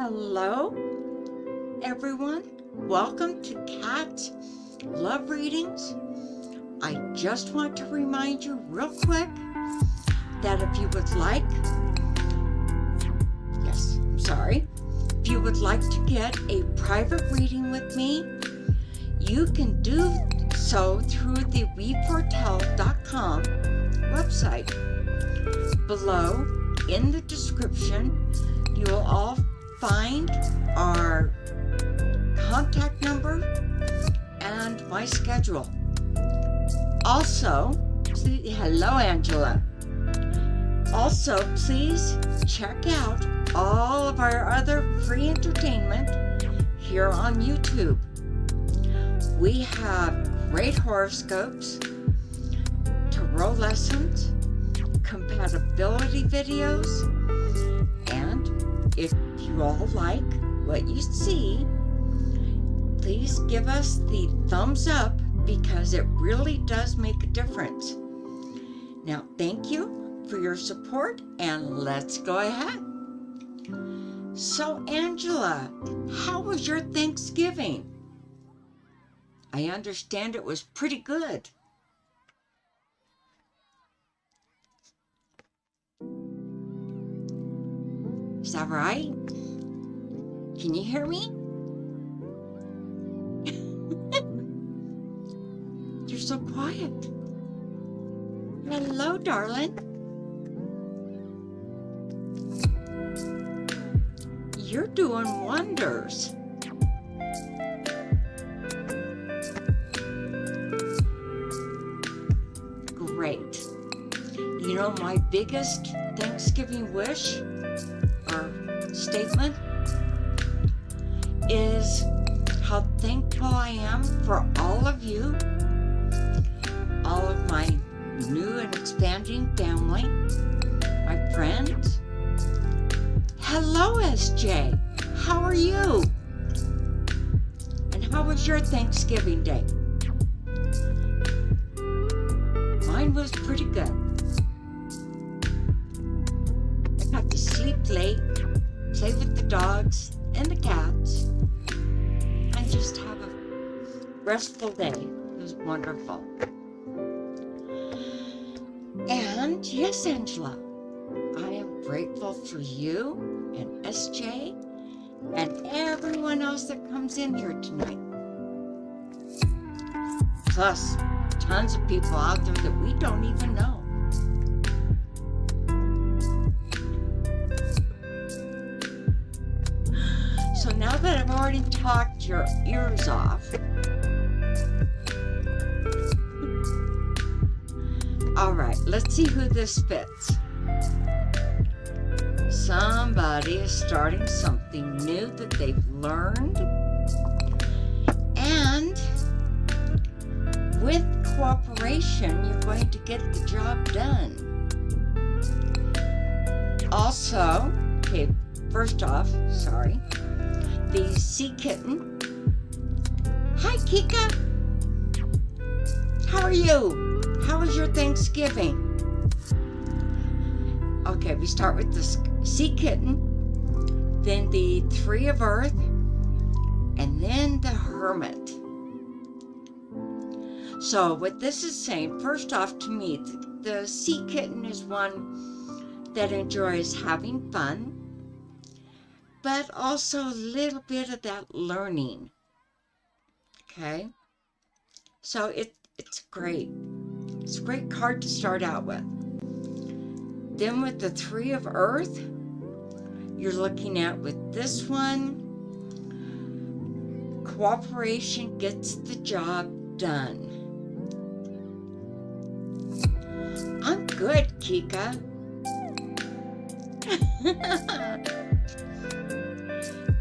Hello, everyone. Welcome to Cat Love Readings. I just want to remind you real quick that if you would like, if you would like to get a private reading with me, you can do so through the weforetell.com website. Below in the description, you will all find our contact number and my schedule. Also, hello Angela. Also, please check out all of our other free entertainment here on YouTube. We have great horoscopes, tarot lessons, compatibility videos, and if you all like what you see, please give us the thumbs up because it really does make a difference. Now, thank you for your support, and let's go ahead. So, Angela, how was your Thanksgiving? I understand it was pretty good. Is that right? Can you hear me? You're so quiet. Hello, darling. You're doing wonders. Great. You know, my biggest Thanksgiving wish or statement is how thankful I am for all of you, all of my new and expanding family, my friends. Hello, SJ. How are you? And how was your Thanksgiving Day? Mine was pretty good. I got to sleep late, play with the dogs and the cats, and just have a restful day. It was wonderful. And yes, Angela, I am grateful for you and SJ and everyone else that comes in here tonight. Plus, tons of people out there that we don't even know. So now that I've already talked your ears off, all right, let's see who this fits. Somebody is starting something new that they've learned, and with cooperation, you're going to get the job done. Also, okay, first off, the sea kitten. Hi, Kika. How are you? How was your Thanksgiving? Okay, we start with the sea kitten, then the Three of Earth, and then the Hermit. So what this is saying, first off, to me, the sea kitten is one that enjoys having fun, but also a little bit of that learning. Okay? So it's great. It's a great card to start out with. Then with the Three of Earth, you're looking at with this one, cooperation gets the job done. I'm good, Kika.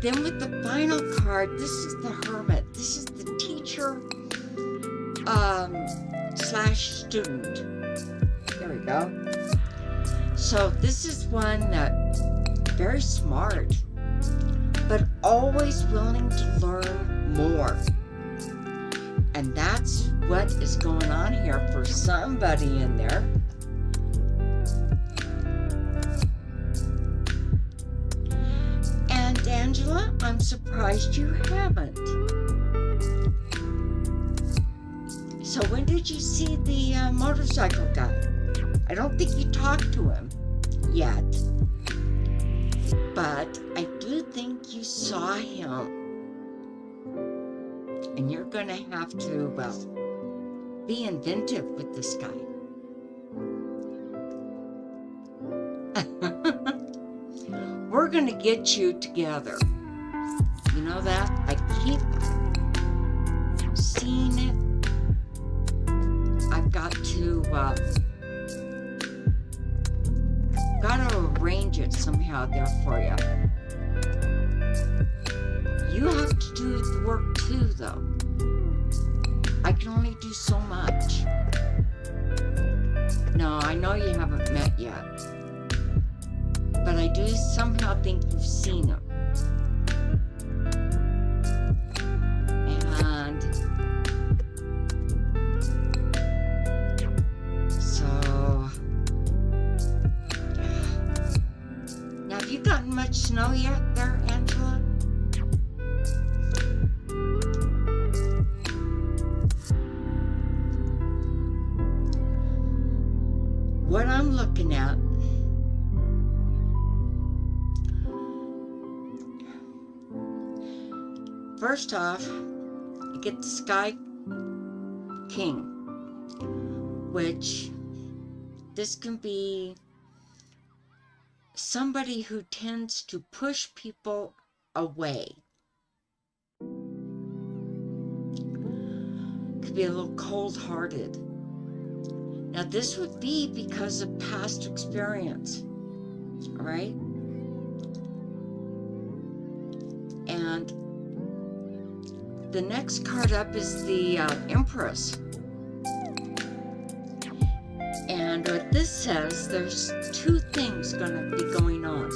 Then with the final card, this is the Hermit. This is the teacher slash student. There we go. So this is one that very smart, but always willing to learn more. And that's what is going on here for somebody in there. And Angela, I'm surprised you haven't. So when did you see the motorcycle guy? I don't think you talked to him yet, but I do think you saw him, and you're gonna have to, well, be inventive with this guy. We're gonna get you together. You know that? I keep seeing it. I've got to arrange it somehow there for you. You have to do the work too, though. I can only do so much. No, I know you haven't met yet, but I do somehow think you've seen him. And so, now have you gotten much snow yet there, Angela? What I'm looking at, first off, you get the Sky King, which this can be somebody who tends to push people away. Could be a little cold-hearted. Now, this would be because of past experience, all right? And the next card up is the Empress. And what this says, there's two things going to be going on.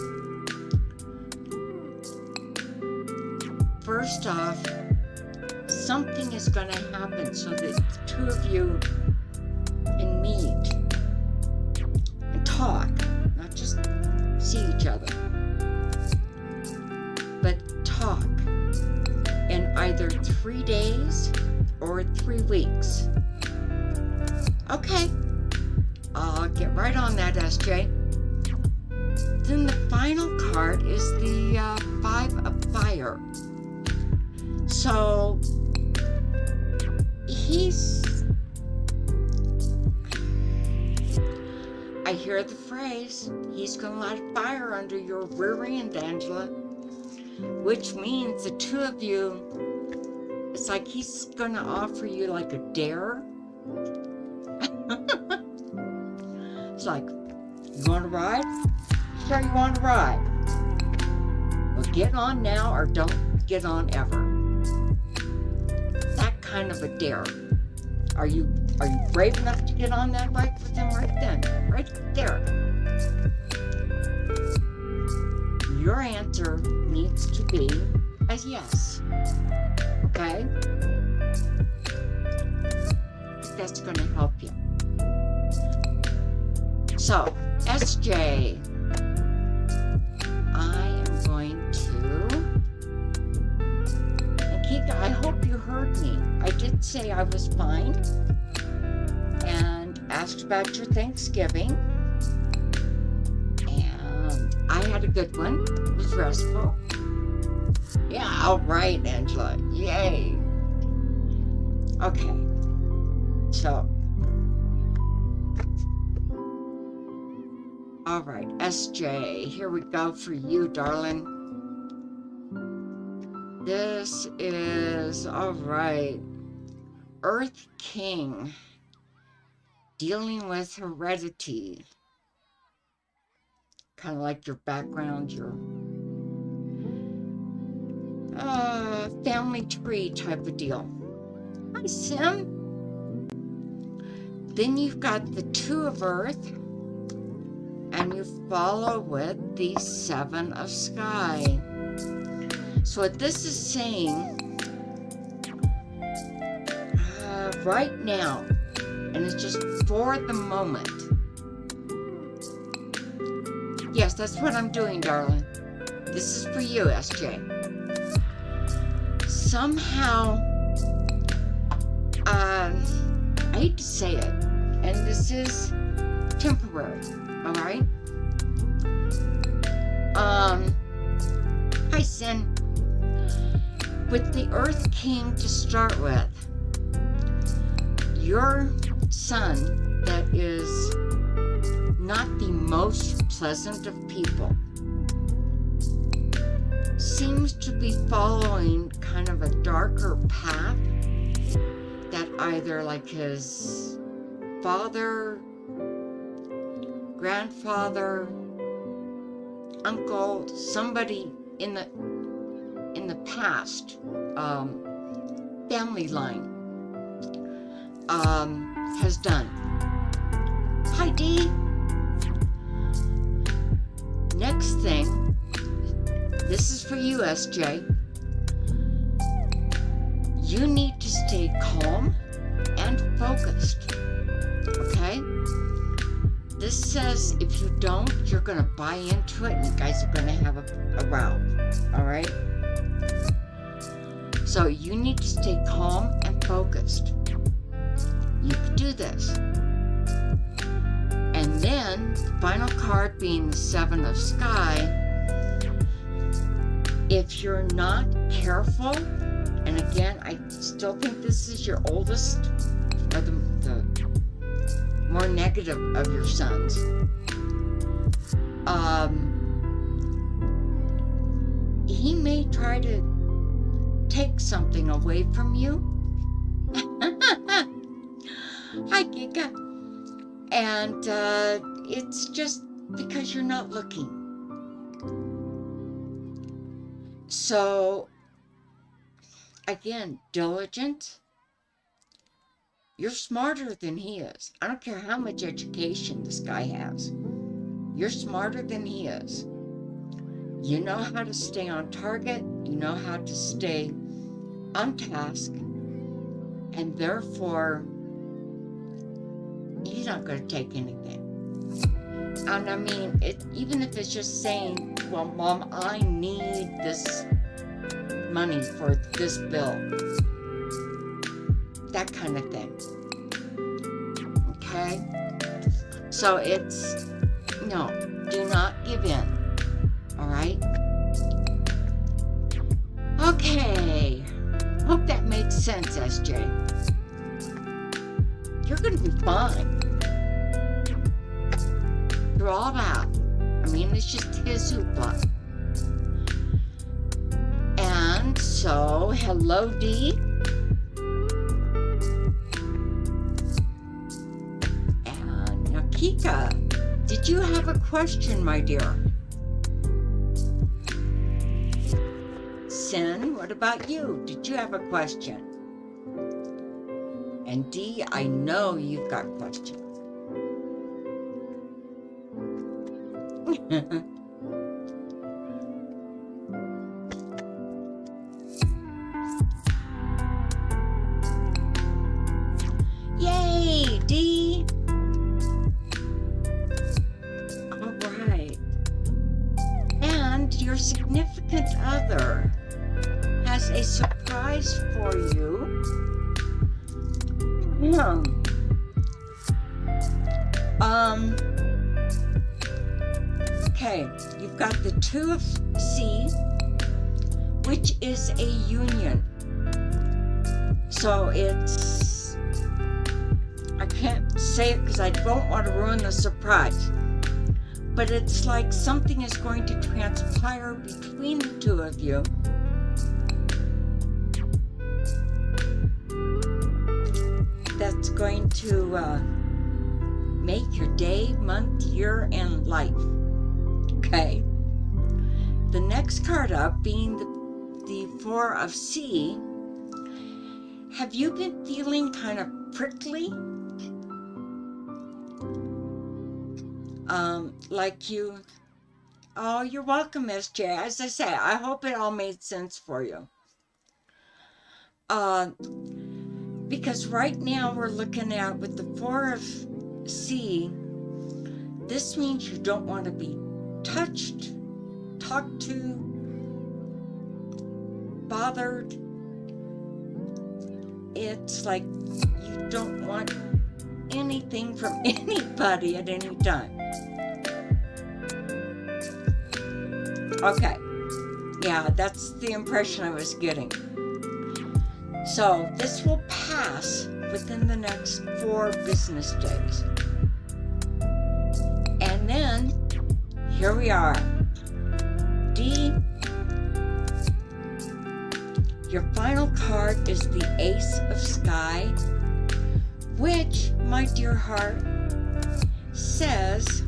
First off, something is going to happen so that the two of you can meet and talk, not just see each other, but talk in either 3 days or 3 weeks. Okay, I'll get right on that, SJ. Then the final card is the 5 of Fire. So I hear the phrase, he's gonna light a fire under your rear end, Angela, which means the two of you, it's like he's gonna offer you like a dare. It's like, you wanna ride? Sure, you wanna ride. Well, get on now or don't get on ever. That kind of a dare. Are you brave enough to get on that bike with him right then? Right there. Your answer needs to be a yes. Okay? That's going to help you. So, SJ, I am going to, and Kika, I hope you heard me. I did say I was fine and asked about your Thanksgiving, and I had a good one. It was restful. Yeah, all right, Angela. Yay. Okay. So, all right, SJ, here we go for you, darling. This is, all right, Earth King, dealing with heredity. Kind of like your background, your family tree type of deal. Hi, Sim. Then you've got the 2 of Earth, and you follow with the 7 of Sky. So what this is saying, right now, and it's just for the moment. Yes, that's what I'm doing, darling. this is for you, SJ. Somehow, I hate to say it, and this is temporary, all right? Hi, Sin. With the Earth King to start with, your son that is not the most pleasant of people seems to be following kind of a darker path that either like his father, grandfather, uncle, somebody in the past family line has done. Hi, Dee. Next thing, this is for you, SJ. You need to stay calm and focused, okay? This says if you don't, you're going to buy into it and you guys are going to have a row, all right? So you need to stay calm and focused. You can do this. And then, the final card being the Seven of Sky, if you're not careful, and again, I still think this is your oldest, or the more negative of your sons, he may try to take something away from you. Hi, Giga. And it's just because you're not looking. So, again, diligent. You're smarter than he is. I don't care how much education this guy has. You're smarter than he is. You know how to stay on target. You know how to stay on task. And therefore, he's not going to take anything. And I mean, even if it's just saying, well, Mom, I need this money for this bill. That kind of thing. Okay? So it's, no, do not give in. All right? Okay. Hope that makes sense, SJ. You're going to be fine. Through all that. I mean, it's just his hoopla. And so, hello, Dee. And Nakika, did you have a question, my dear? Sin, what about you? Did you have a question? And Dee, I know you've got questions. Yay, Dee! All right. And your significant other has a surprise for you. Okay, you've got the Two of C, which is a union. So it's, I can't say it because I don't want to ruin the surprise, but it's like something is going to transpire between the two of you. That's going to make your day, month, year, and life. Okay. The next card up being the Four of C. Have you been feeling kind of prickly? Like you... Oh, you're welcome, SJ. As I say, I hope it all made sense for you. Because right now we're looking at with the Four of C, this means you don't want to be touched, talked to, bothered. It's like you don't want anything from anybody at any time. Okay, yeah, that's the impression I was getting. So this will pass within the next 4 business days. And then, here we are. D, your final card is the Ace of Sky, which, my dear heart, says,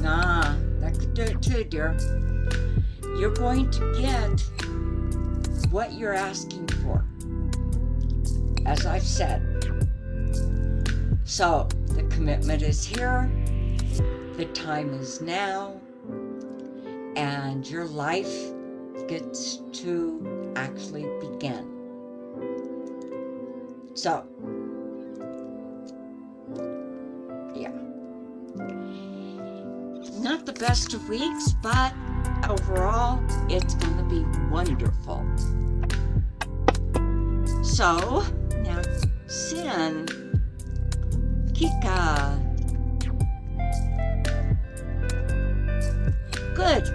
nah, that could do it too, dear. You're going to get what you're asking for, as I've said. So, the commitment is here, the time is now, and your life gets to actually begin. So, yeah. Not the best of weeks, but overall, it's going to be wonderful. So, now, Sin, Kika. Good.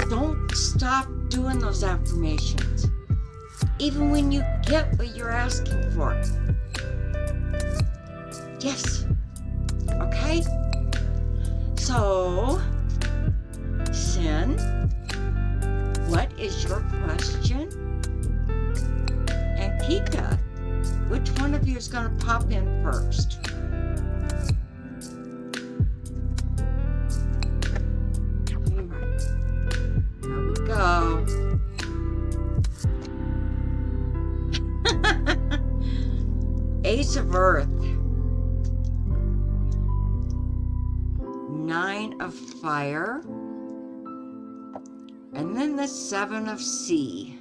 Don't stop doing those affirmations, even when you get what you're asking for. Yes. Okay? So, Sin, what is your question? And Kika, which one of you is going to pop in first? Here we go. Ace of Earth. 9 of Fire. And then the 7 of Sea.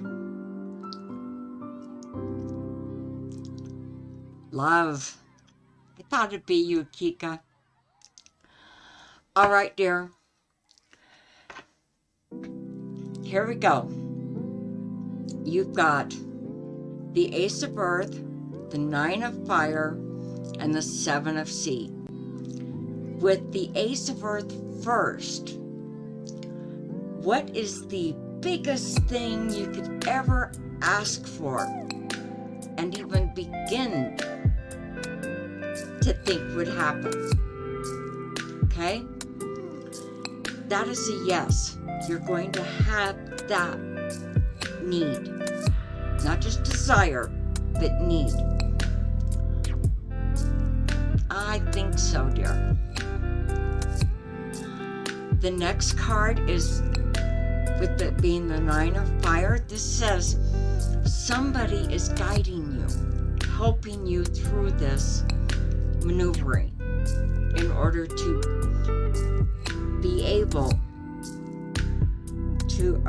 Love. I thought it'd be you, Kika. All right, dear. Here we go. You've got the Ace of Earth, the 9 of Fire, and the 7 of Sea. With the Ace of Earth first, what is the biggest thing you could ever ask for and even begin to think would happen? Okay? That is a yes. You're going to have that need. Not just desire, but need. I think so, dear. The next card is, with it being the 9 of Fire, this says somebody is guiding you, helping you through this maneuvering in order to be able to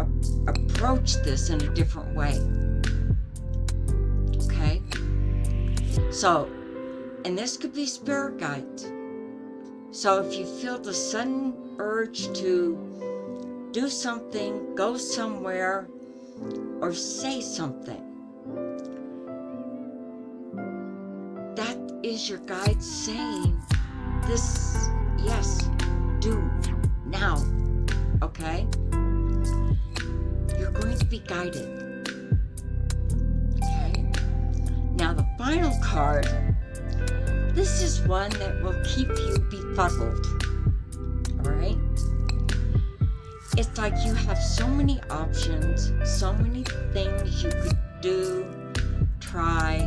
approach this in a different way. Okay? So, and this could be spirit guides. So if you feel the sudden urge to do something, go somewhere, or say something, that is your guide saying this, yes, do, now, okay? You're going to be guided, okay? Now the final card, this is one that will keep you befuddled, all right? It's like you have so many options, so many things you could do, try,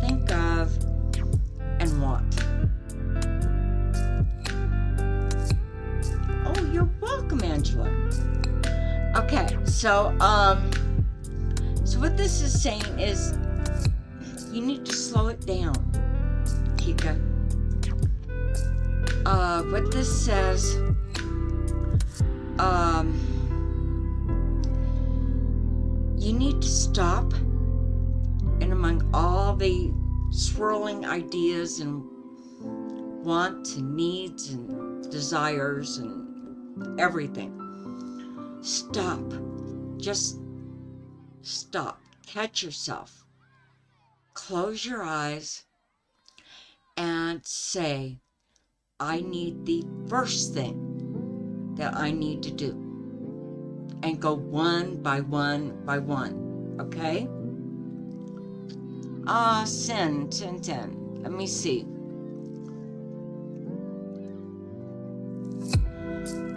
think of, and want. Oh, you're welcome, Angela. Okay, so what this is saying is you need to slow it down, Kika. What this says, you need to stop, and among all the swirling ideas and wants and needs and desires and everything, stop. Just stop. Catch yourself. Close your eyes and say, I need the first thing that I need to do. And go one by one by one. Okay? Sin. Let me see.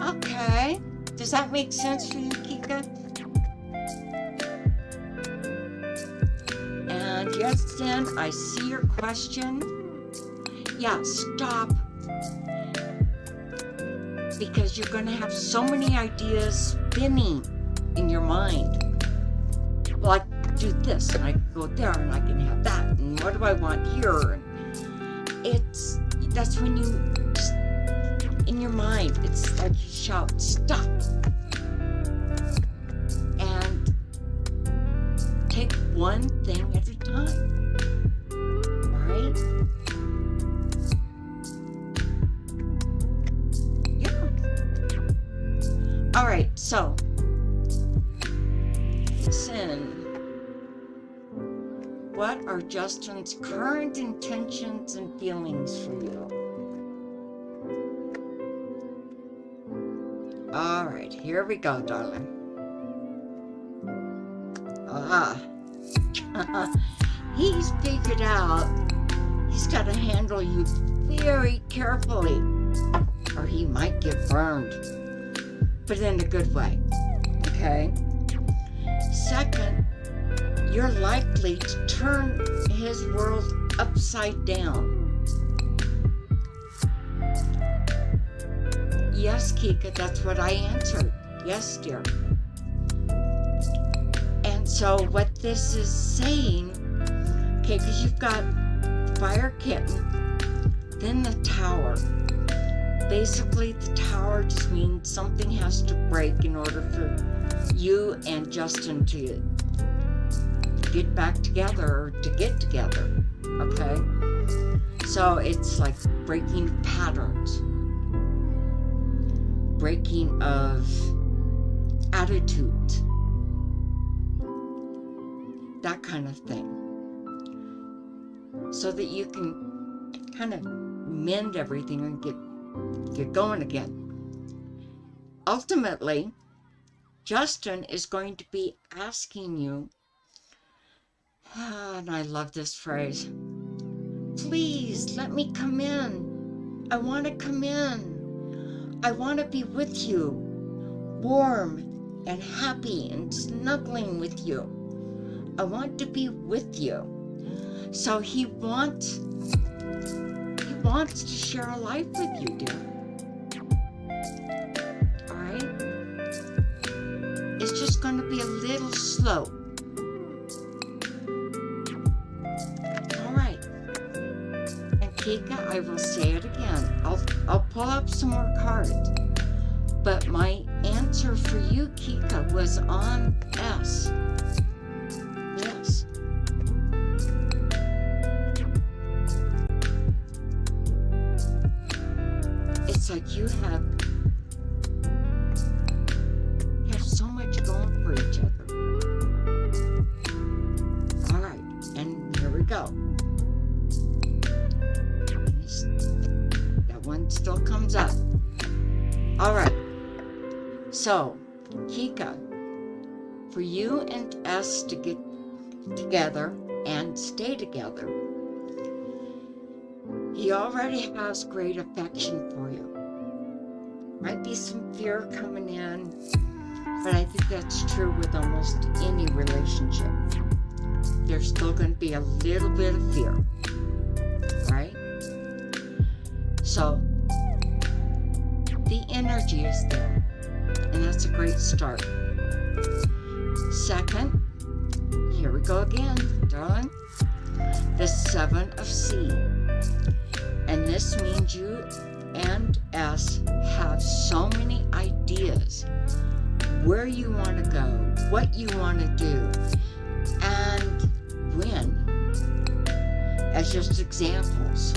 Okay. Does that make sense for you, Kika? And yes, Sin, I see your question. Yeah, stop. Because you're going to have so many ideas spinning in your mind. Well, I can do this, and I can go there, and I can have that, and what do I want here? And that's when you just, in your mind, it's like you shout, stop. And take one thing at a time. All right? All right, so, Sin, what are Justin's current intentions and feelings for you? All right, here we go, darling. He's figured out he's got to handle you very carefully, or he might get burned. But in a good way, okay? Second, you're likely to turn his world upside down. Yes, Kika, that's what I answered. Yes, dear. And so what this is saying, okay, because you've got Fire Kitten, then the Tower. Basically, the Tower just means something has to break in order for you and Justin to get back together, or to get together, okay? So it's like breaking patterns, breaking of attitudes, that kind of thing, so that you can kind of mend everything and get going again. Ultimately, Justin is going to be asking you, and I love this phrase, please let me come in. I want to come in. I want to be with you, warm and happy and snuggling with you. I want to be with you. So he wants to share a life with you, dear. All right? It's just going to be a little slow. All right. And Kika, I will say it again. I'll pull up some more cards. But my answer for you, Kika, was on S. Yes. It's like you have so much going for each other. All right, and here we go. That one still comes up. All right. So, Kika, for you and S to get together and stay together, he already has great affection for you. Might be some fear coming in, but I think that's true with almost any relationship. There's still going to be a little bit of fear, right? So, the energy is there, and that's a great start. Second, here we go again, darling. The 7 of C. And this means you and S have so many ideas where you want to go, what you want to do, and when, as just examples.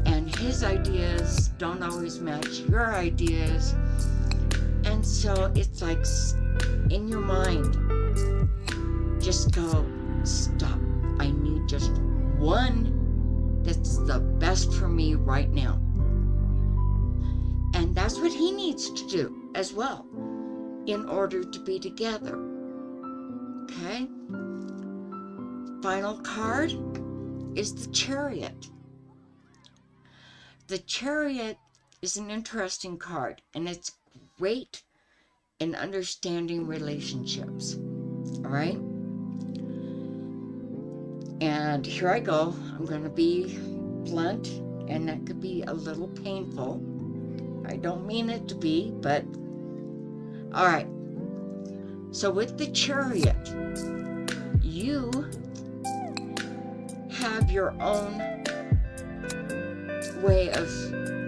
And his ideas don't always match your ideas, And so it's like in your mind, just go, stop. I need just one that's the best for me right now. And that's what he needs to do as well in order to be together. Okay? Final card is the Chariot. The Chariot is an interesting card, and it's great in understanding relationships. All right? And here I go. I'm going to be blunt, and that could be a little painful. I don't mean it to be, but all right. So with the Chariot, you have your own way of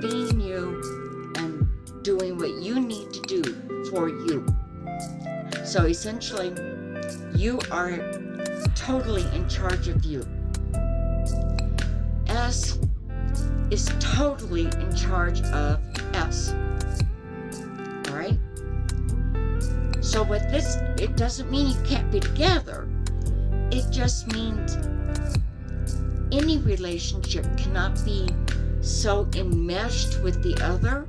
being you and doing what you need to do for you. So essentially, you are totally in charge of you. S is totally in charge of S. All right? So with this, it doesn't mean you can't be together. It just means any relationship cannot be so enmeshed with the other,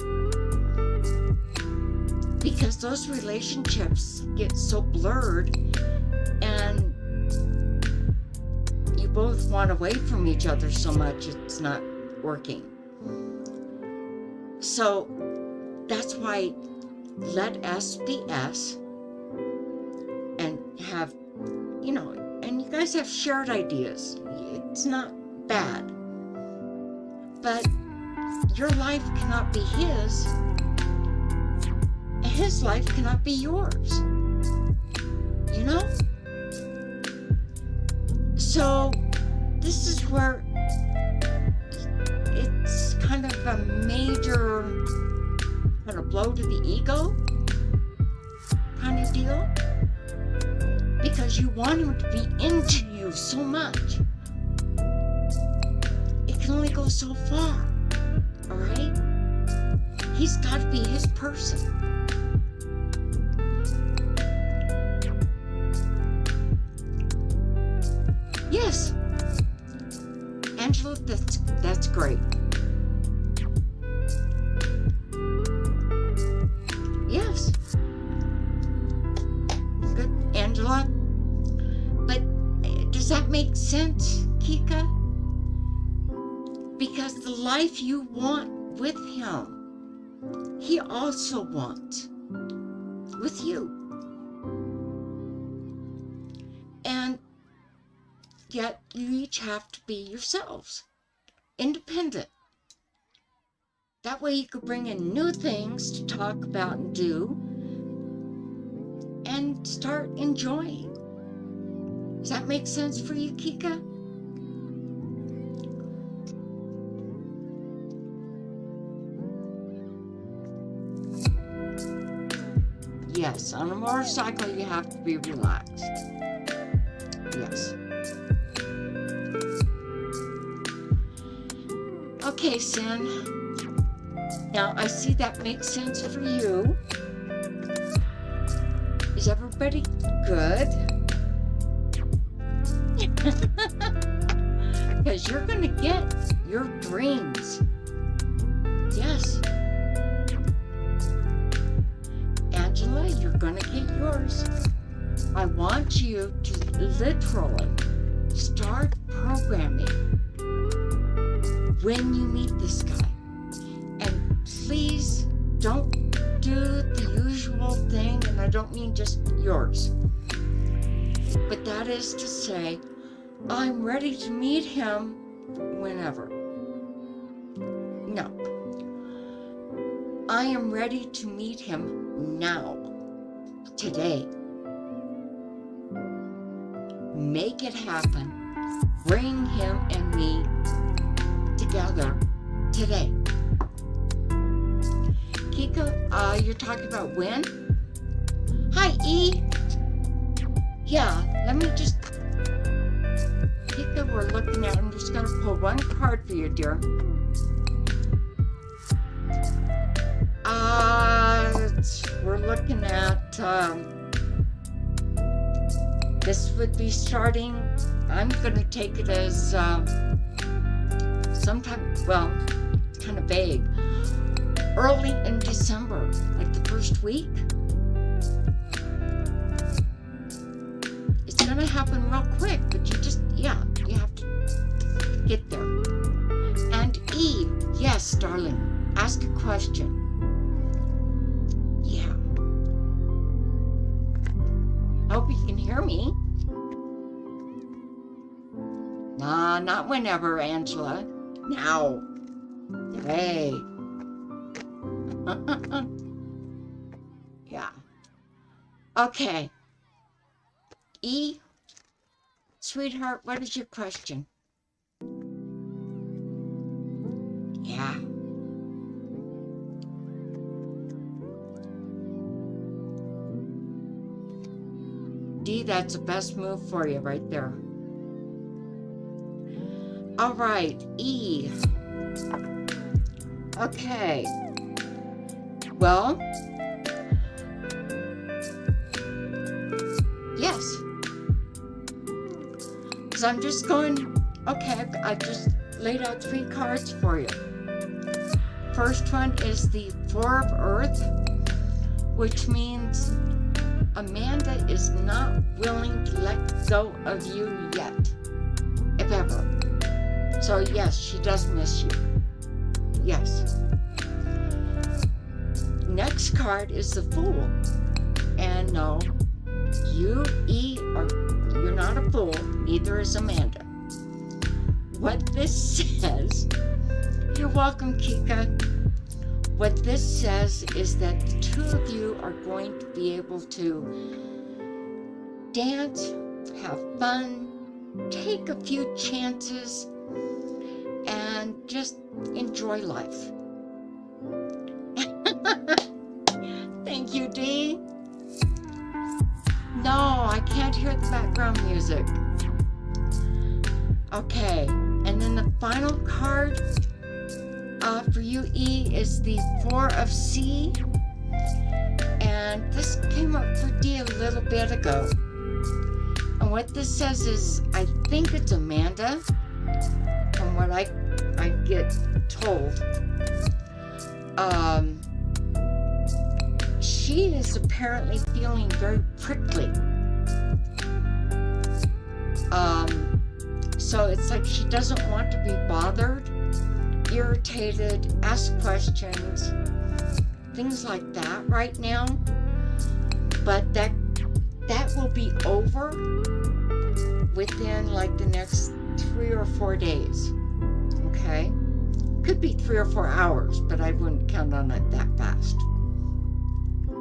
because those relationships get so blurred and you both want away from each other so much it's not working. So that's why let S be S and have, and you guys have shared ideas. It's not bad. But your life cannot be his, and his life cannot be yours. So this is where it's kind of a major kind of blow to the ego kind of deal, because you want him to be into you so much. It can only go so far, all right? He's got to be his person. Yes, Angela, that's great. Yes, good, Angela. But does that make sense, Kika? Because the life you want with him, he also wants with you. And yet you each have to be yourselves, independent. That way you could bring in new things to talk about and do and start enjoying. Does that make sense for you, Kika? Yes, on a motorcycle you have to be relaxed. Yes. Okay, Sin. Now, I see that makes sense for you. Is everybody good? Because you're going to get your dreams. Yes. Angela, you're going to get yours. I want you to literally start programming when you meet this guy. And please don't do the usual thing, and I don't mean just yours, but that is to say, I'm ready to meet him whenever. No. I am ready to meet him now, today. Make it happen. Bring him and me together today. Kika, you're talking about when? Hi, E. Yeah, let me just... Kika, we're looking at... I'm just going to pull one card for you, dear. months, we're looking at, this would be starting, I'm going to take it as sometime, well, it's kind of vague, early in December, like the first week. It's going to happen real quick, but you just, yeah, you have to get there. And E, yes, darling, ask a question. Yeah. Hope you can hear me. Nah, not whenever, Angela. Now. Hey. Yeah. Okay. E, sweetheart, what is your question? Yeah. D, that's the best move for you right there. All right, E. Okay. Well, yes. So I'm just going, okay, I just laid out 3 cards for you. First one is the 4 of Earth, which means Amanda is not willing to let go of you yet, if ever. So yes, she does miss you. Yes. Next card is the Fool. And no, you, E, you're not a fool, neither is Amanda. What this says, you're welcome, Kika. What this says is that the 2 of you are going to be able to dance, have fun, take a few chances, and just enjoy life. Thank you, Dee. No, I can't hear the background music. Okay, and then the final card for you, E, is the 4 of C. And this came up for D a little bit ago. And what this says is, I think it's Amanda, from what I get told. She is apparently feeling very prickly. So it's like she doesn't want to be bothered, irritated, ask questions, things like that right now. But that will be over within like the next 3 or 4 days. Okay? Could be 3 or 4 hours, but I wouldn't count on it that fast.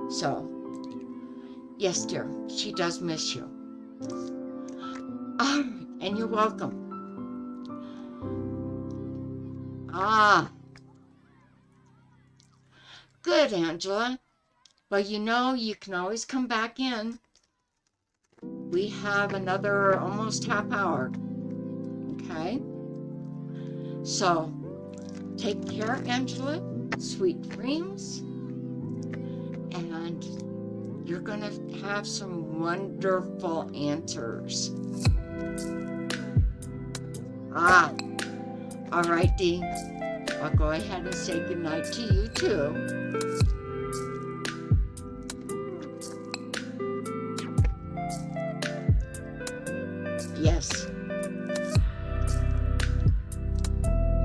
So, yes, dear, she does miss you. And you're welcome. Good, Angela. Well, you know, you can always come back in. We have another almost half hour. Okay? So, take care, Angela. Sweet dreams. And you're going to have some wonderful answers. All right, Dee. I'll go ahead and say goodnight to you, too. Yes.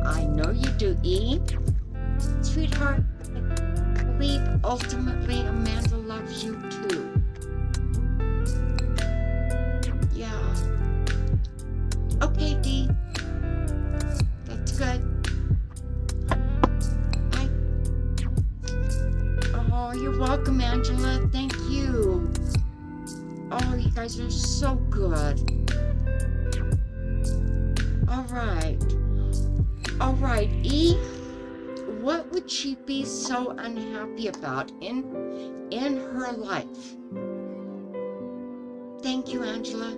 I know you do, E. Sweetheart, I believe ultimately Amanda loves you, too. Yeah. Okay, Dee. That's good. Oh, you're welcome, Angela. Thank you. Oh, you guys are so good. All right, E, what would she be so unhappy about in her life? Thank you, Angela.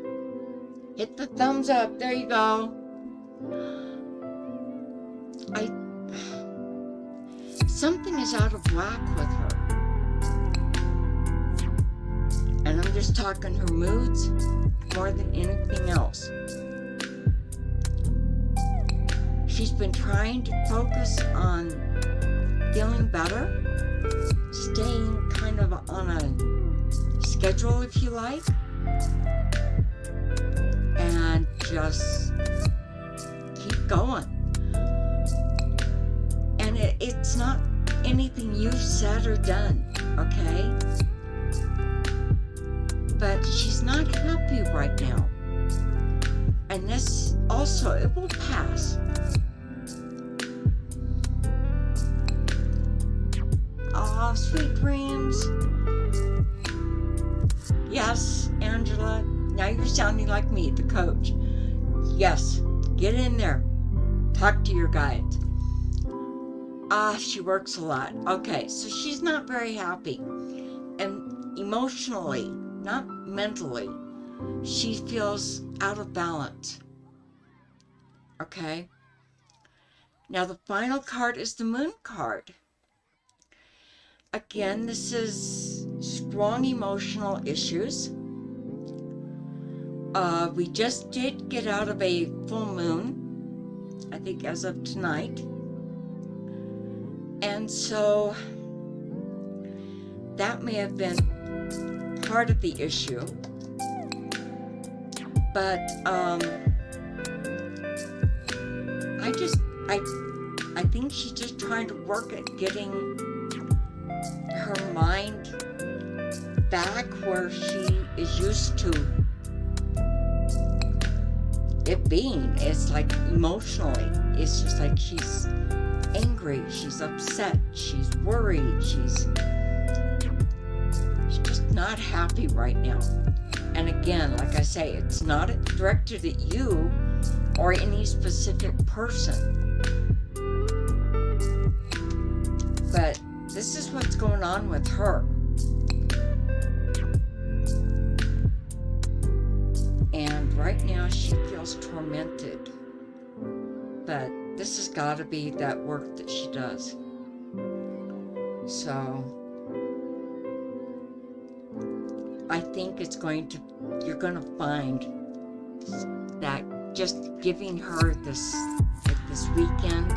Hit the thumbs up. There you go. Something is out of whack with her. just talking her moods more than anything else. She's been trying to focus on feeling better, staying kind of on a schedule, if you like, and just keep going. And it's not anything you've said or done, okay? But she's not happy right now. And this also, it will pass. Oh, sweet dreams. Yes, Angela, now you're sounding like me, the coach. Yes, get in there. Talk to your guides. She works a lot. Okay, so she's not very happy. And emotionally, not mentally, she feels out of balance. Okay? Now the final card is the Moon card. Again, this is strong emotional issues. We just did get out of a full moon, I think as of tonight. And so that may have been part of the issue. But I think she's just trying to work at getting her mind back where she is used to it being. It's like emotionally, it's just like she's angry, she's upset, she's worried, she's just not happy right now. And again, like I say, it's not directed at you or any specific person, but this is what's going on with her. And right now she feels tormented, but this has got to be that work that she does. So I think you're going to find that just giving her this weekend.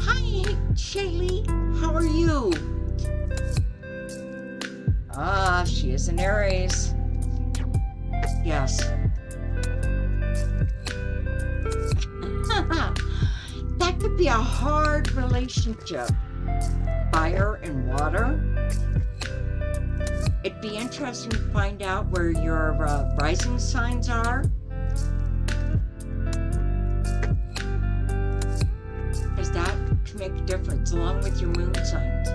Hi, Shaylee, how are you? She is an Aries. Yes. That could be a hard relationship. Fire and water. It'd be interesting to find out where your rising signs are. Because that can make a difference along with your moon signs.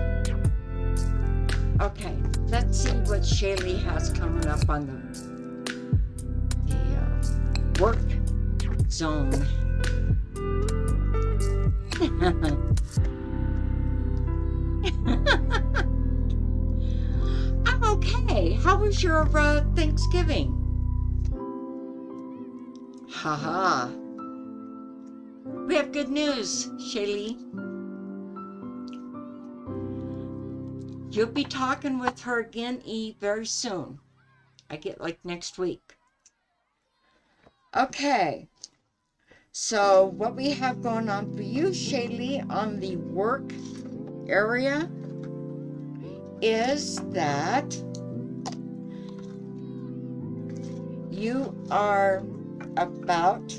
Okay, let's see what Shaylee has coming up on the work zone. I'm okay. How was your Thanksgiving? Haha. We have good news, Shaylee. You'll be talking with her again, very soon. I get like next week. Okay. So what we have going on for you, Shaylee, on the work area is that you are about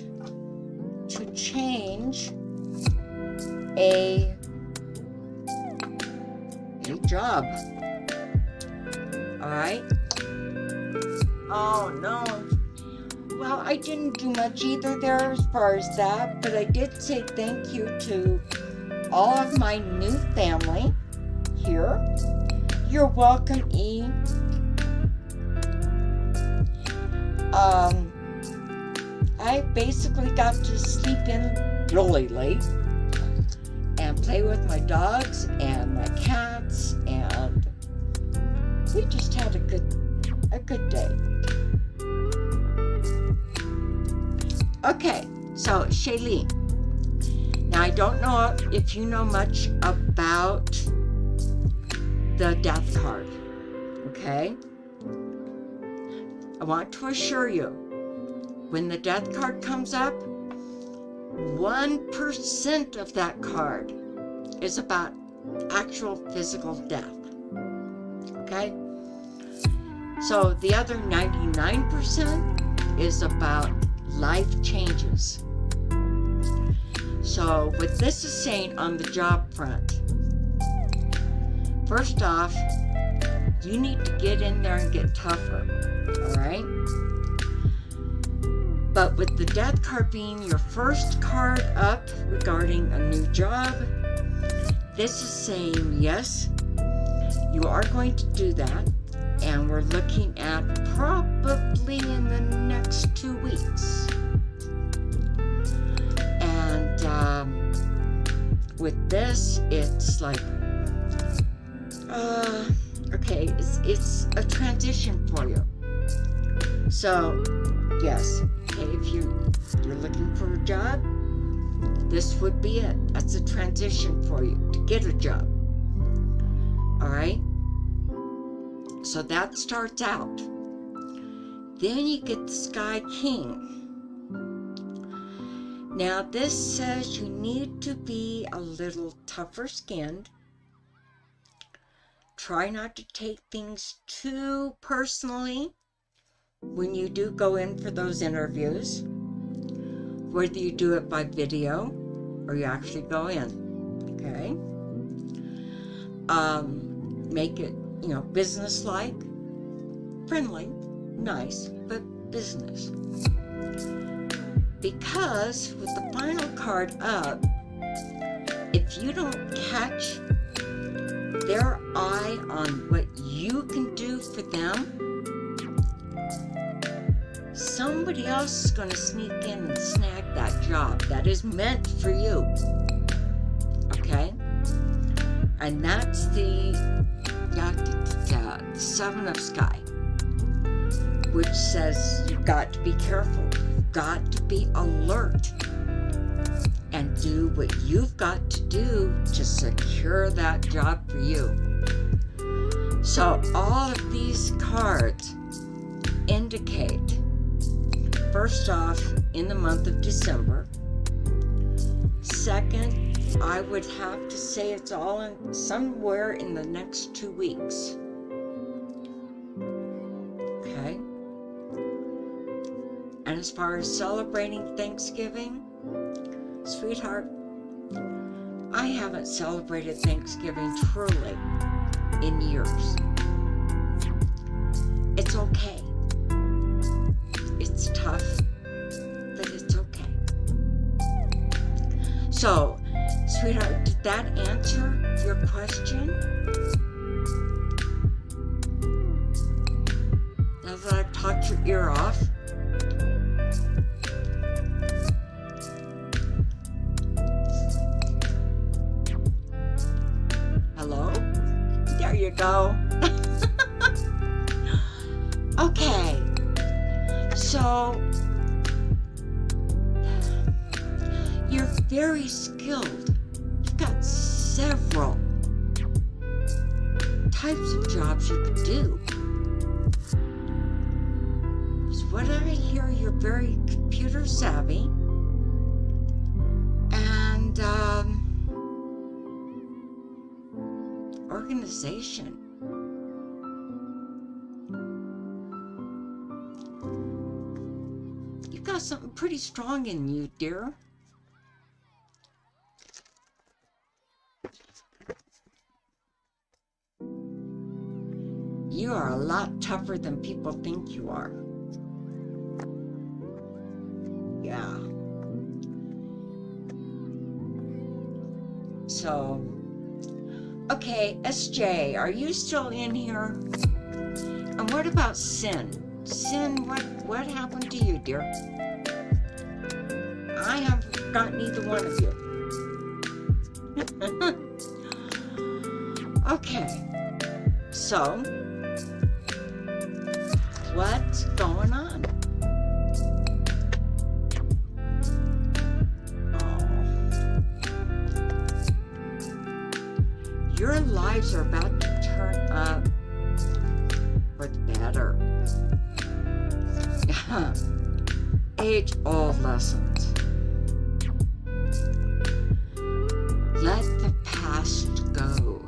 to change a job. All right. Oh no. Well, I didn't do much either there as far as that, but I did say thank you to all of my new family here. You're welcome, E. I basically got to sleep in really late and play with my dogs and my cats, and we just had a good day. Okay, so Shaylee, now I don't know if you know much about the death card. Okay? I want to assure you, when the death card comes up, 1% of that card is about actual physical death. Okay? So the other 99% is about life changes. So what this is saying on the job front, first off, you need to get in there and get tougher, all right? But with the death card being your first card up regarding a new job, this is saying, yes, you are going to do that, and we're looking at probably in the next 2 weeks. And with this, it's like, okay, it's a transition for you. So, yes, okay, if you're looking for a job, this would be it. That's a transition for you to get a job. All right? So that starts out. Then you get the Sky King. Now this says you need to be a little tougher skinned. Try not to take things too personally when you do go in for those interviews, whether you do it by video or you actually go in, okay? Make it, business-like, friendly, nice, but business. Because with the final card up, if you don't catch their eye on what you can do for them, somebody else is going to sneak in and snag that job that is meant for you. Okay? And that's the 7 of Sky, which says you've got to be careful. You've got to be alert and do what you've got to do to secure that job for you. So all of these cards indicate, first off, in the month of December. Second, I would have to say it's all in somewhere in the next 2 weeks. Okay? And as far as celebrating Thanksgiving, sweetheart, I haven't celebrated Thanksgiving truly in years. It's okay. It's tough, but it's okay. So, sweetheart, did that answer your question? Now that I've talked your ear off, hello? There you go. Okay. So, you're very skilled. You've got several types of jobs you could do. So what I hear, you're very computer savvy, and organization. You've got something pretty strong in you, dear. You are a lot tougher than people think you are. Yeah. So, okay, SJ, are you still in here? And what about Sin? Sin, what happened to you, dear? I haven't got neither one of you. Okay. So, what's going on? Oh. Your lives are about to turn age-old lessons. Let the past go.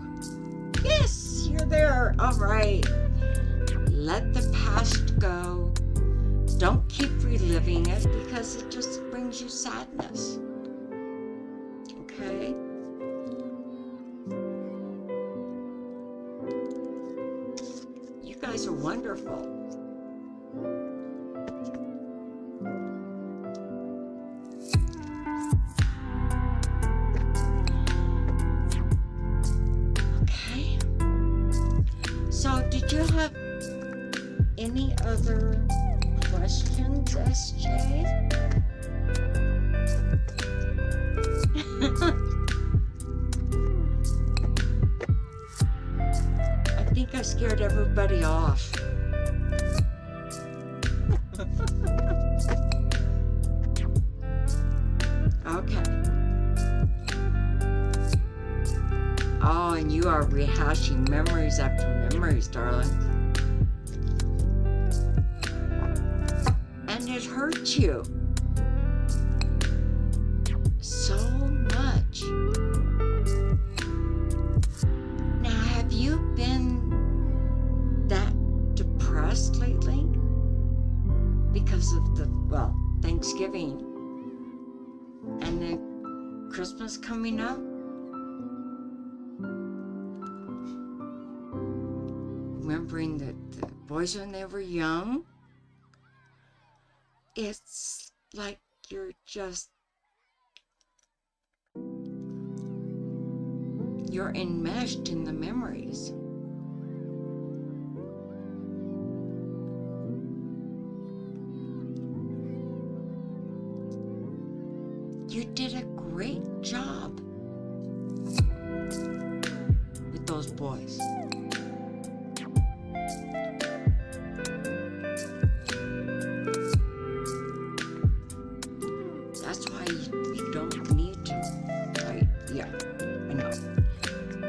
Yes, you're there. All right. Let the past go. Don't keep reliving it because it just brings you sadness. Okay? You guys are wonderful. Okay. So, did you have any other questions, SJ? I think I scared everybody off. Okay. Oh, and you are rehashing memories after memories, darling. And it hurts you so much. Now, have you been that depressed lately? Because of the, well, Thanksgiving and then Christmas coming up? Remembering that the boys when they were young? It's like you're enmeshed in the memories. You did a great job with those boys. That's why you don't need to, right? Yeah, I know.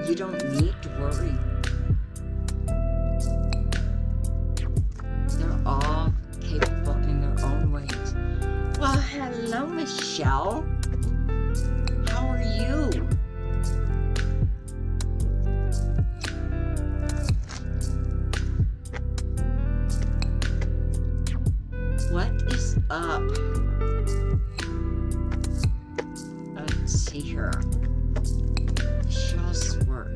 You don't need to worry. They're all capable in their own ways. Well, hello, Michelle. How are you? What is up? Let's see here. Michelle's work.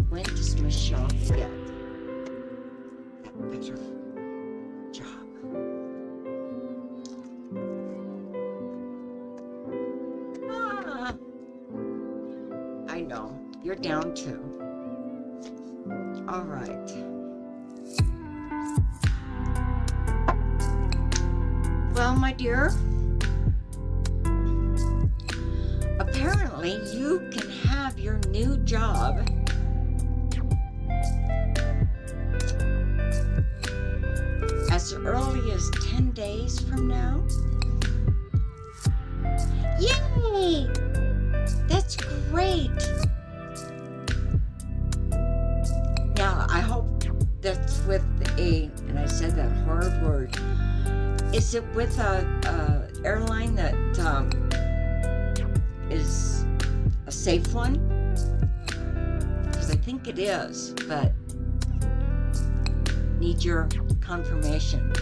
When does Michelle get that better job? I know. You're down too. All right. Well, my dear, apparently you can have your new job as early as 10 days from now. Yay! That's great. Now, I hope that's with and I said that hard word. Is it with a airline that is a safe one? Because I think it is, but need your confirmation.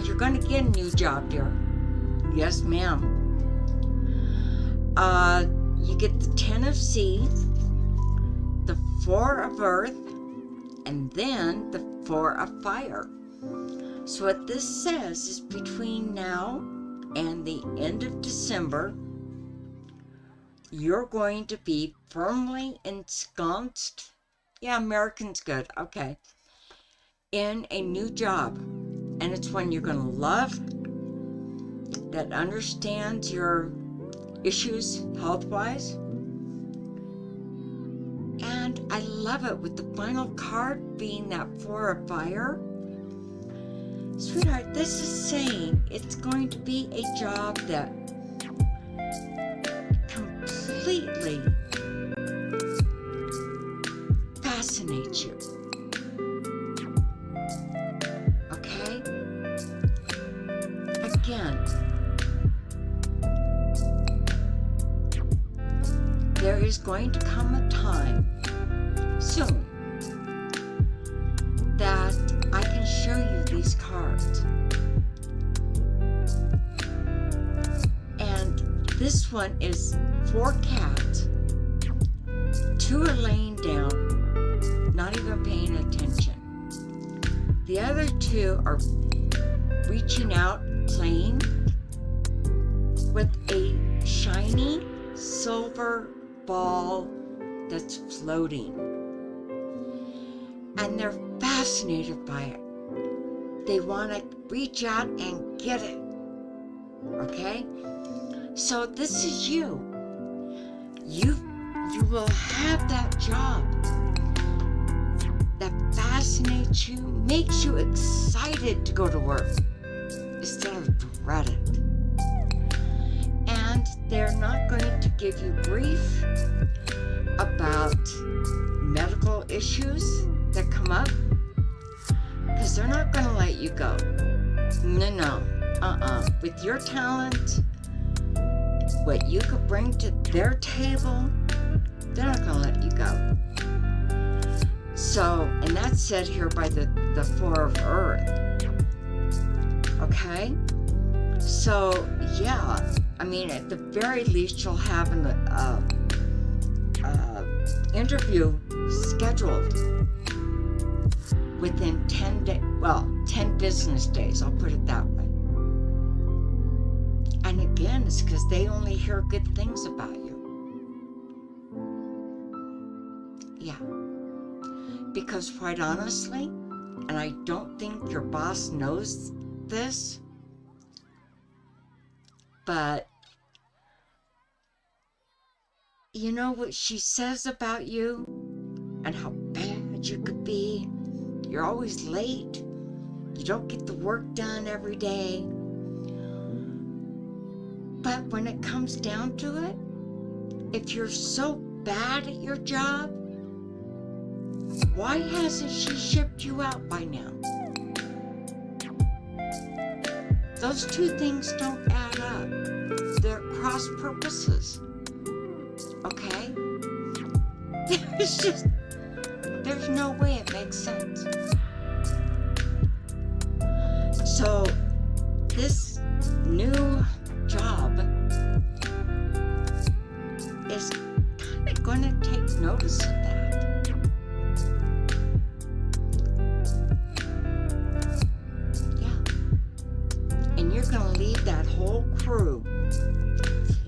You're going to get a new job, dear. Yes, ma'am. You get the 10 of sea, the 4 of earth, and then the 4 of fire. So what this says is between now and the end of December, you're going to be firmly ensconced. Yeah, American's good. Okay. In a new job. And it's one you're going to love, that understands your issues health-wise. And I love it with the final card being that 4 of fire. Sweetheart, this is saying it's going to be a job that completely fascinates you. going to come a time soon that I can show you these cards. And this one is 4 cats. 2 are laying down, not even paying attention. The other 2 are reaching out, playing with a shiny silver ball that's floating. And they're fascinated by it. They want to reach out and get it. Okay? So this is you. You will have that job that fascinates you, makes you excited to go to work instead of dread it. And they're not going to give you grief about medical issues that come up, because they're not going to let you go. No. With your talent, what you could bring to their table, they're not going to let you go. So, and that's said here by the 4 of Earth. Okay? So, yeah, I mean, at the very least, you'll have an interview scheduled within 10 business days, I'll put it that way. And again, it's because they only hear good things about you. Yeah. Because quite honestly, and I don't think your boss knows this, but you know what she says about you and how bad you could be? You're always late. You don't get the work done every day. But when it comes down to it, if you're so bad at your job, why hasn't she shipped you out by now? Those 2 things don't add up. They're cross purposes. Okay? There's no way it makes sense. So, this new job is kind of going to take notice of that. Yeah. And you're going to leave that whole crew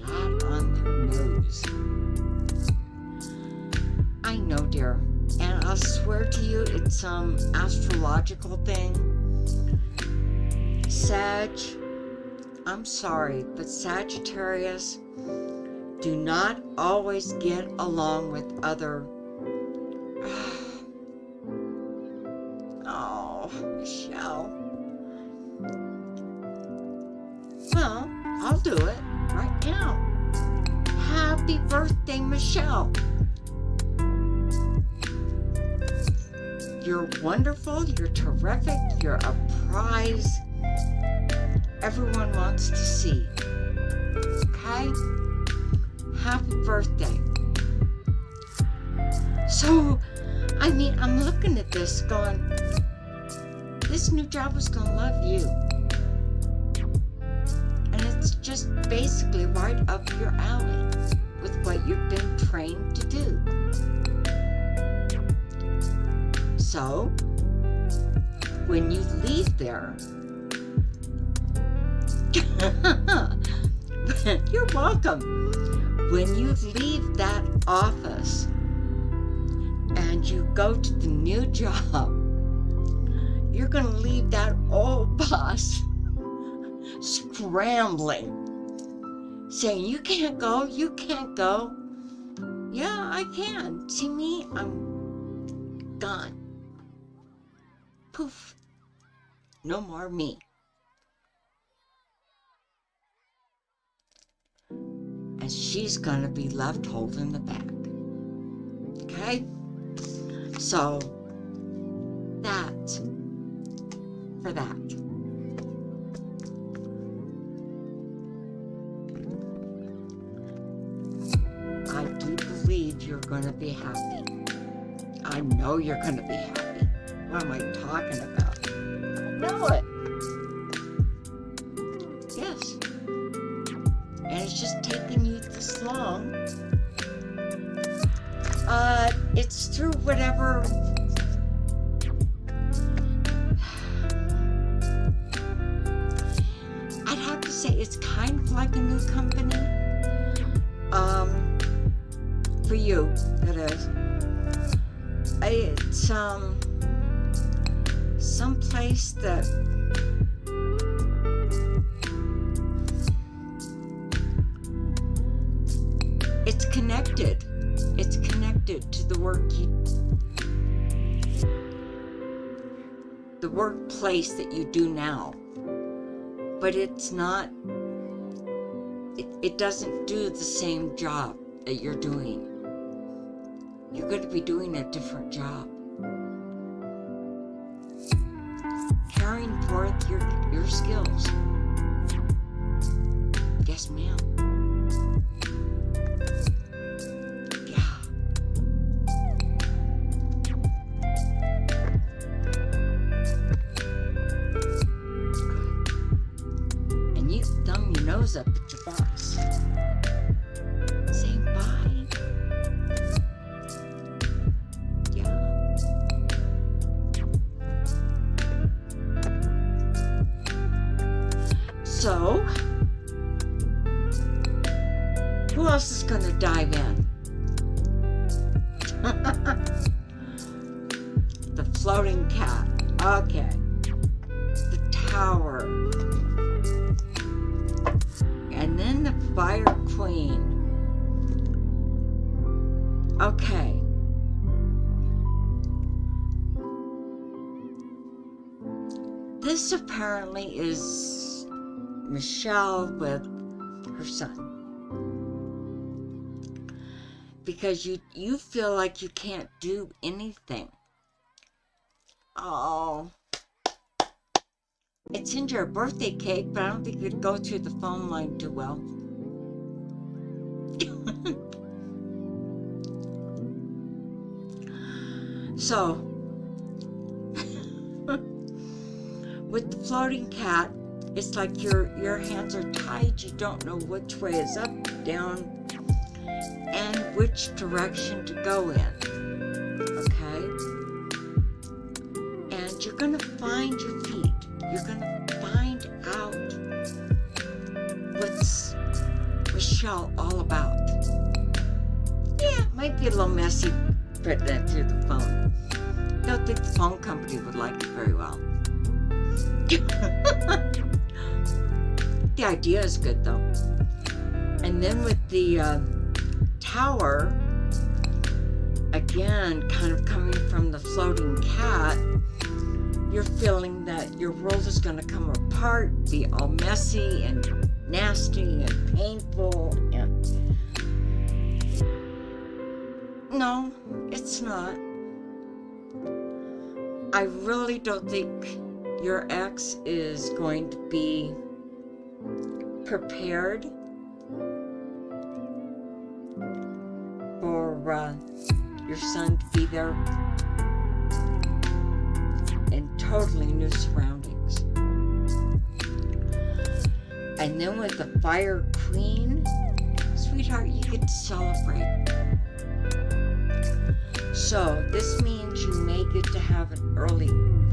flat on their nose. I know, dear. And I'll swear to you, it's some astrological thing. Sag, I'm sorry, but Sagittarius do not always get along with other... Oh, Michelle. Well, I'll do it right now. Happy birthday, Michelle. You're wonderful, you're terrific, you're a prize everyone wants to see. Okay? Happy birthday. So, I mean, I'm looking at this going, this new job is going to love you. And it's just basically right up your alley with what you've been trained to do. So, when you leave there, you're welcome. When you leave that office and you go to the new job, you're going to leave that old boss scrambling, saying, you can't go, you can't go. Yeah, I can. See me? I'm gone. Poof. No more me. And she's gonna be left holding the bag. Okay? So, that's for that. I do believe you're gonna be happy. I know you're gonna be happy. What am I talking about? I know it. Yes. And it's just taking you this long. It's through whatever. I'd have to say it's kind of like a new company. For you, that is. It's someplace that it's connected. It's connected to the workplace that you do now. But it's not, it doesn't do the same job that you're doing. You're going to be doing a different job. Carrying forth your skills. Yes, ma'am. Yeah. And you thumb your nose up at your boss. Saying bye. Yeah. So, who else is going to dive in? The floating cat. Okay. The tower. And then the fire queen. Okay. This apparently is Michelle with her son. Because you feel like you can't do anything. Oh. It's in your birthday cake, but I don't think it'd go through the phone line too well. So, with the floating cat, it's like your hands are tied. You don't know which way is up, down, and which direction to go in. Okay? And you're going to find your feet. You're going to find out what's Michelle all about. Yeah, it might be a little messy putting that through the phone. Don't think the phone company would like it very well. The idea is good though. And then with the tower, again, kind of coming from the floating cat, you're feeling that your world is going to come apart, be all messy and nasty and painful. And no, it's not. I really don't think your ex is going to be prepared for your son to be there in totally new surroundings. And then with the fire queen, sweetheart, you get to celebrate. So this means you may get to have an early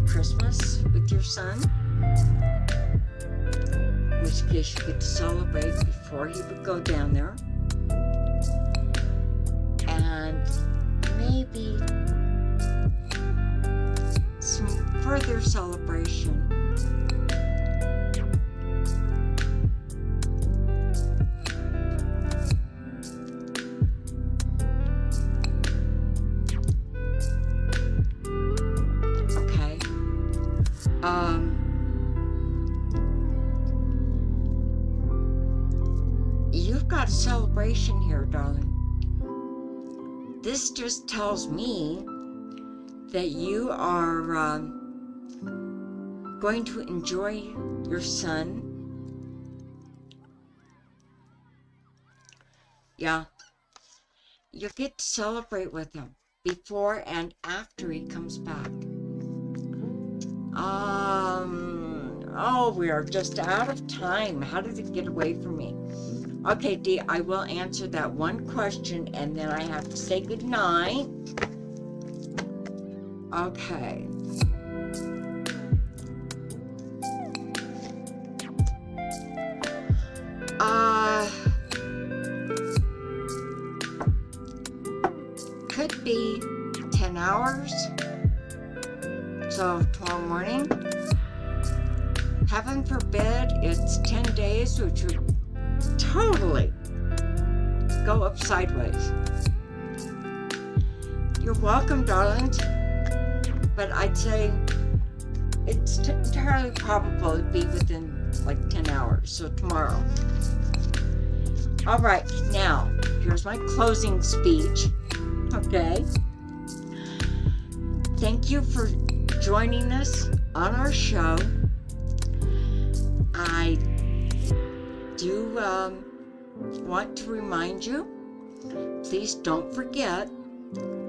Christmas with your son, in which case you get to celebrate before he would go down there, and maybe some further celebration. You've got a celebration here, darling. This just tells me that you are going to enjoy your son. Yeah. you get to celebrate with him before and after he comes back. Oh, we are just out of time. How did it get away from me? Okay, Dee, I will answer that one question and then I have to say goodnight. Okay. Could be 10 hours. So tomorrow morning. Heaven forbid it's 10 days, which would totally go up sideways. You're welcome, darlings. But I'd say it's entirely probable it'd be within like 10 hours. So tomorrow. All right, now here's my closing speech. Okay. Thank you for joining us on our show. I do want to remind you, please don't forget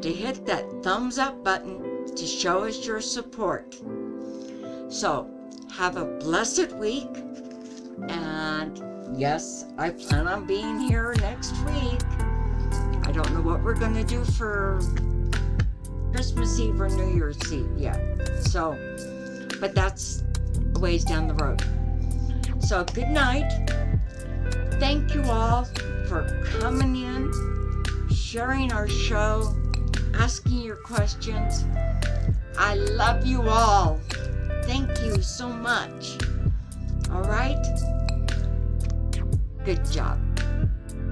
to hit that thumbs up button to show us your support. So, have a blessed week, and yes, I plan on being here next week. I don't know what we're going to do for Christmas Eve or New Year's Eve yet. So, but that's a ways down the road. So, good night. Thank you all for coming in, sharing our show, asking your questions. I love you all. Thank you so much. All right? Good job.